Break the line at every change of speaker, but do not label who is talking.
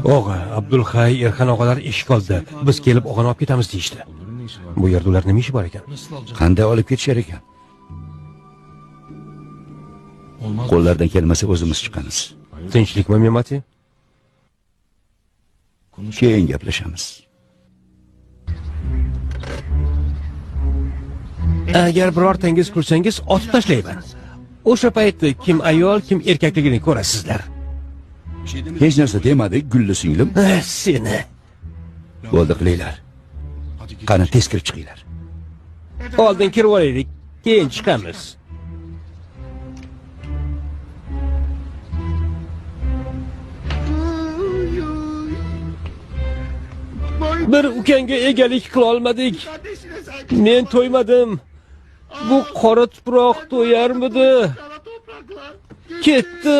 Og'a, Abdulhay, Erxon og'alar eshik oldida. Biz kelib og'ani olib ketamiz deyishdi. Bu yerda ular nima ishi bor ekan?
Qanday olib ketishar ekan? Qo'llardan kelmasa o'zimiz chiqamiz.
Tinchlikmi, Memati?
Keyin gaplashamiz.
Agar birortangiz kursangiz, otib tashlayman. O'sha paytda kim ayol, kim erkakligini ko'rasizlar.
Hech narsa demadik, Gulli singlim.
Seni.
Bo'ldi qilinglar. Qani tez kirib chiqinglar.
Oldin kirib olaylik, keyin chiqamiz. Bir ukangga egalik qila olmadik. Men to'ymadim. Bu qora tuproq to'yarmidi? Ketdi.